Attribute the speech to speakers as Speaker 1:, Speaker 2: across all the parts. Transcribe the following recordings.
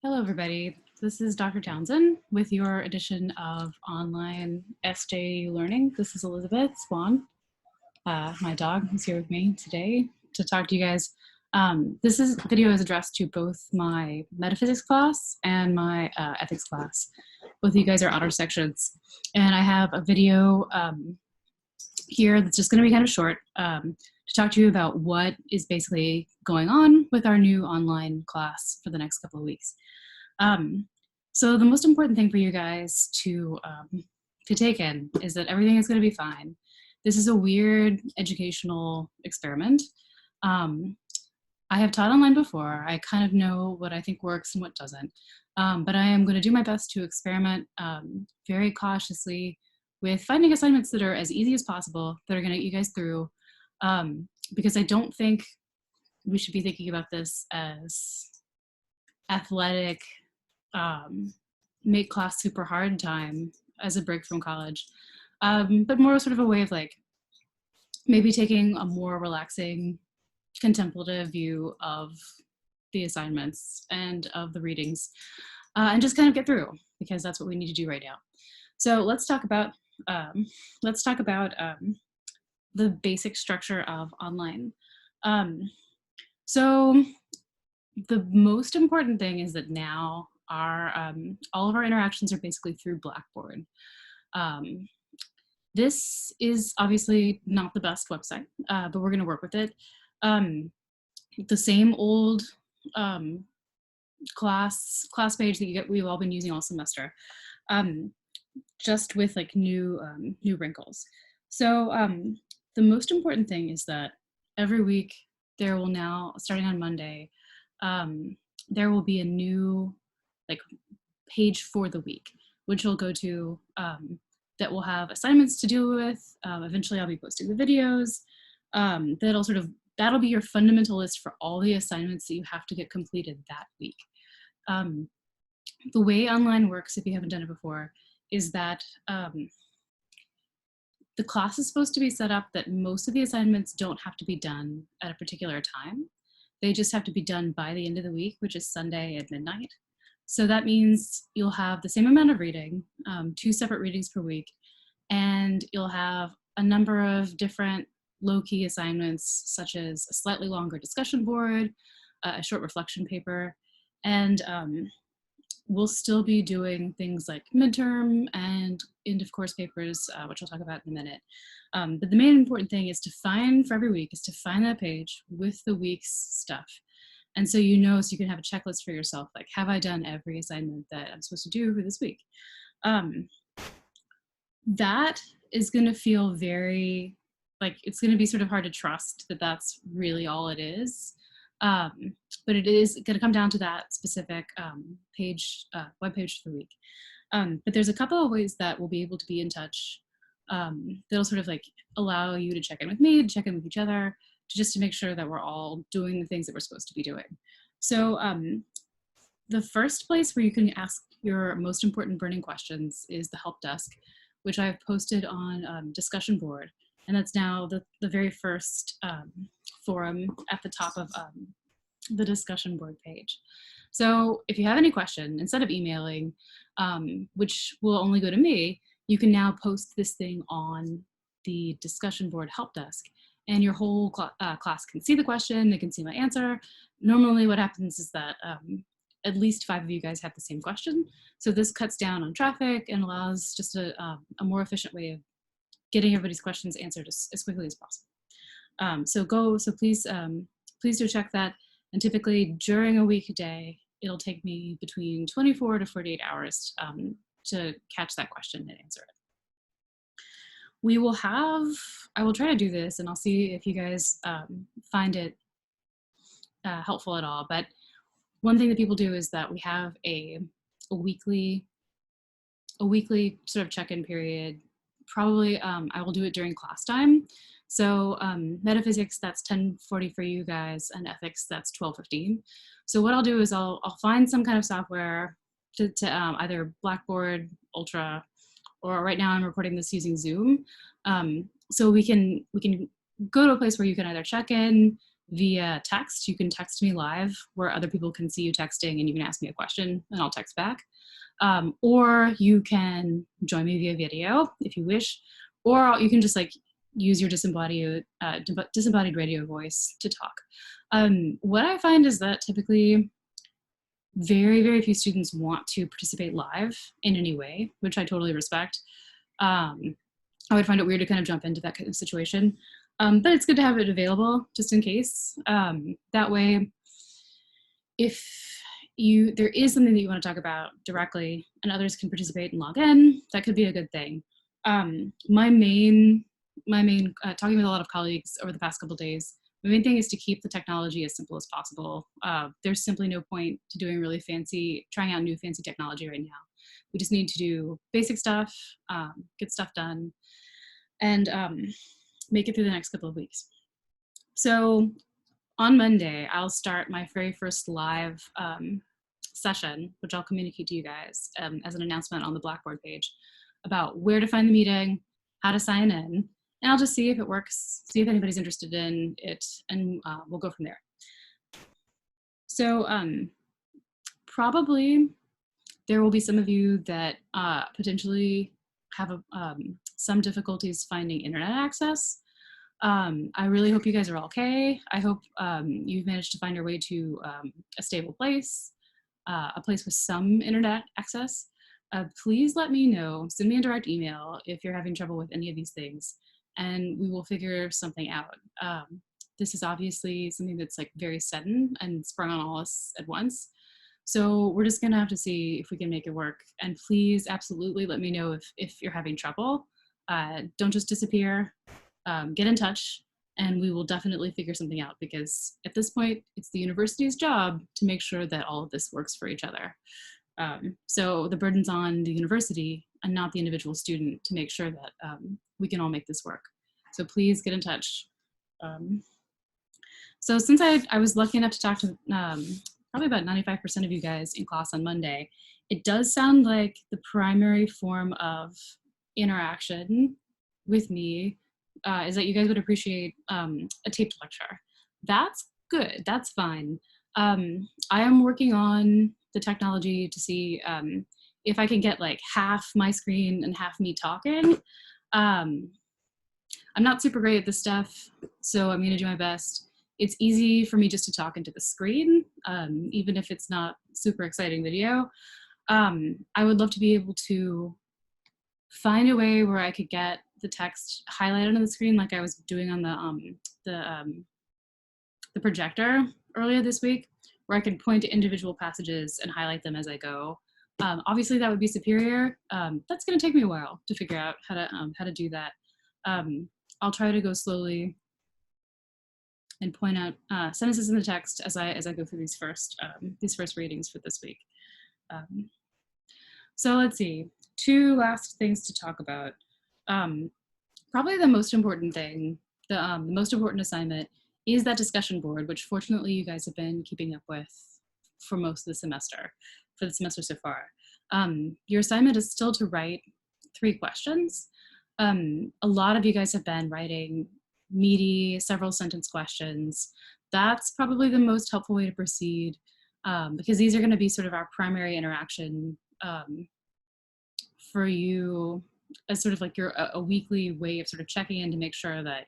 Speaker 1: Hello, everybody. This is Dr. Townsend with your edition of online SJ Learning. This is Elizabeth Swan. My dog is here with me today to talk to you guys. This video is addressed to both my metaphysics class and my ethics class. Both of you guys are honor sections. And I have a video here that's just going to be kind of short to talk to you about what is basically going on with our new online class for the next couple of weeks. So the most important thing for you guys to take in is that everything is going to be fine. This is a weird educational experiment. I have taught online before. I kind of know what I think works and what doesn't. But I am going to do my best to experiment very cautiously with finding assignments that are as easy as possible that are going to get you guys through. Because I don't think we should be thinking about this as athletic, make class super hard time as a break from college, but more sort of a way of like maybe taking a more relaxing, contemplative view of the assignments and of the readings, and just kind of get through, because that's what we need to do right now. So let's talk about the basic structure of online. So the most important thing is that now all of our interactions are basically through Blackboard. This is obviously not the best website, but we're going to work with it. The same old class page that we've all been using all semester, just with like new wrinkles. So the most important thing is that every week there will now, starting on Monday, there will be a new like page for the week, which you'll go to, that will have assignments to deal with. Eventually I'll be posting the videos. That'll be your fundamental list for all the assignments that you have to get completed that week. The way online works, if you haven't done it before, is that the class is supposed to be set up that most of the assignments don't have to be done at a particular time. They just have to be done by the end of the week, which is Sunday at midnight. So that means you'll have the same amount of reading, 2 separate readings per week, and you'll have a number of different low-key assignments, such as a slightly longer discussion board, a short reflection paper, and we'll still be doing things like midterm and end of course papers, which I'll talk about in a minute. But the main important thing is for every week, is to find that page with the week's stuff. And so so you can have a checklist for yourself, like, have I done every assignment that I'm supposed to do for this week? That is going to feel very, like, it's going to be sort of hard to trust that that's really all it is. But it is going to come down to that specific web page for the week. But there's a couple of ways that we'll be able to be in touch, that'll sort of like allow you to check in with me, to check in with each other, just to make sure that we're all doing the things that we're supposed to be doing. So the first place where you can ask your most important burning questions is the help desk, which I've posted on discussion board. And that's now the very first forum at the top of the discussion board page. So if you have any question, instead of emailing, which will only go to me, you can now post this thing on the discussion board help desk, and your whole class can see the question, they can see my answer. Normally what happens is that at least 5 of you guys have the same question. So this cuts down on traffic and allows just a more efficient way of getting everybody's questions answered as quickly as possible. So please do check that. And typically during a weekday, it'll take me between 24 to 48 hours to catch that question and answer it. I will try to do this, and I'll see if you guys find it helpful at all. But one thing that people do is that we have a weekly sort of check-in period. Probably I will do it during class time. So metaphysics, that's 10:40 for you guys, and ethics, that's 12:15. So what I'll do is I'll find some kind of software to either Blackboard, Ultra, or right now I'm recording this using Zoom. So we can go to a place where you can either check in, via text. You can text me live where other people can see you texting and you can ask me a question and I'll text back. Or you can join me via video if you wish, or you can just like use your disembodied radio voice to talk. What I find is that typically very, very few students want to participate live in any way, which I totally respect. I would find it weird to kind of jump into that kind of situation. But it's good to have it available just in case. That way, if there is something that you want to talk about directly and others can participate and log in, that could be a good thing. My main talking with a lot of colleagues over the past couple of days, my main thing is to keep the technology as simple as possible. There's simply no point to doing trying out new fancy technology right now. We just need to do basic stuff, get stuff done, and make it through the next couple of weeks. So on Monday, I'll start my very first live session, which I'll communicate to you guys as an announcement on the Blackboard page about where to find the meeting, how to sign in, and I'll just see if it works, see if anybody's interested in it, and we'll go from there. So probably there will be some of you that potentially have some difficulties finding internet access. I really hope you guys are okay. I hope you've managed to find your way to a stable place, a place with some internet access. Please let me know, send me a direct email if you're having trouble with any of these things, and we will figure something out. This is obviously something that's like very sudden and sprung on all us at once. So we're just gonna have to see if we can make it work. And please absolutely let me know if you're having trouble. Don't just disappear. Get in touch and we will definitely figure something out, because at this point, it's the university's job to make sure that all of this works for each other. So the burden's on the university and not the individual student to make sure that we can all make this work. So please get in touch. So since I was lucky enough to talk to probably about 95% of you guys in class on Monday, it does sound like the primary form of interaction with me is that you guys would appreciate a taped lecture. That's good, that's fine. I am working on the technology to see if I can get like half my screen and half me talking. I'm not super great at this stuff, so I'm gonna do my best. It's easy for me just to talk into the screen, even if it's not super exciting video. I would love to be able to find a way where I could get the text highlighted on the screen like I was doing on the projector earlier this week, where I could point to individual passages and highlight them as I go. Obviously that would be superior. That's gonna take me a while to figure out how to do that. I'll try to go slowly and point out sentences in the text as I go through these first readings for this week. So let's see, 2 last things to talk about. Probably the most important thing, the most important assignment is that discussion board, which fortunately you guys have been keeping up with for most of the semester, so far. Your assignment is still to write 3 questions. A lot of you guys have been writing meaty, several sentence questions. That's probably the most helpful way to proceed, because these are going to be sort of our primary interaction for you as sort of like a weekly way of sort of checking in to make sure that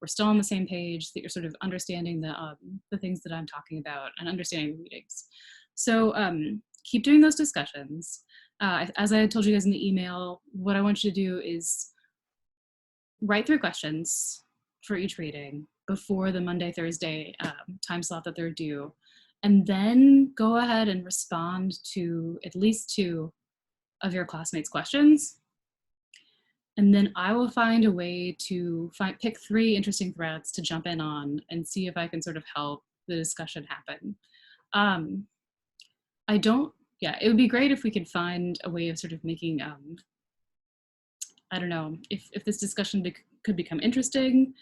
Speaker 1: we're still on the same page, that you're sort of understanding the things that I'm talking about and understanding the readings. So keep doing those discussions. As I told you guys in the email, what I want you to do is write 3 questions for each reading before the Monday, Thursday time slot that they're due, and then go ahead and respond to at least 2 of your classmates' questions. And then I will find a way to pick 3 interesting threads to jump in on and see if I can sort of help the discussion happen. It would be great if we could find a way of sort of making, I don't know, if this discussion could become interesting.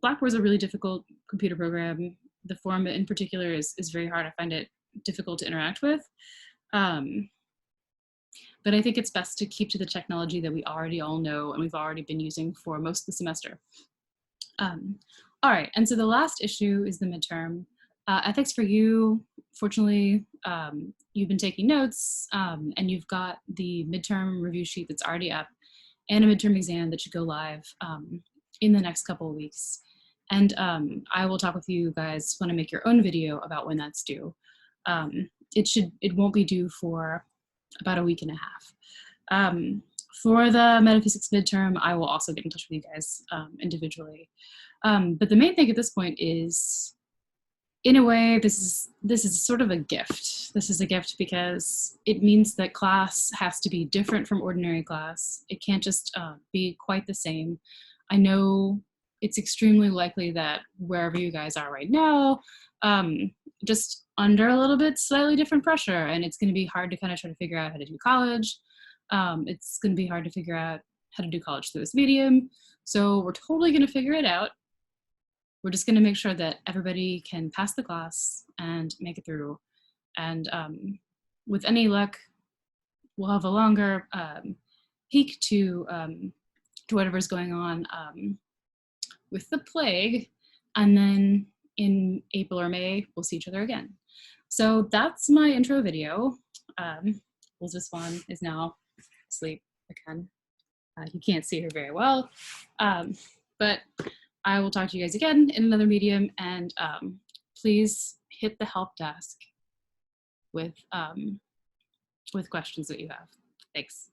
Speaker 1: Blackboard's a really difficult computer program. The forum in particular is very hard. I find it difficult to interact with. But I think it's best to keep to the technology that we already all know and we've already been using for most of the semester. All right, and so the last issue is the midterm. Ethics for you, fortunately, you've been taking notes and you've got the midterm review sheet that's already up and a midterm exam that should go live in the next couple of weeks. And I will talk with you guys when I make your own video about when that's due. It won't be due for about a week and a half. For the metaphysics midterm, I will also get in touch with you guys individually. But the main thing at this point is, in a way, this is sort of a gift. This is a gift because it means that class has to be different from ordinary class. It can't just be quite the same. I know it's extremely likely that wherever you guys are right now, just under a little bit slightly different pressure, and it's going to be hard to kind of try to figure out how to do college. It's going to be hard to figure out how to do college through this medium. So we're totally going to figure it out. We're just going to make sure that everybody can pass the class and make it through. And with any luck, we'll have a longer peek to whatever's going on with the plague. And then in April or May, we'll see each other again. So that's my intro video. Elizabeth Swan is now asleep again. You can't see her very well, but I will talk to you guys again in another medium, and please hit the help desk with questions that you have. Thanks.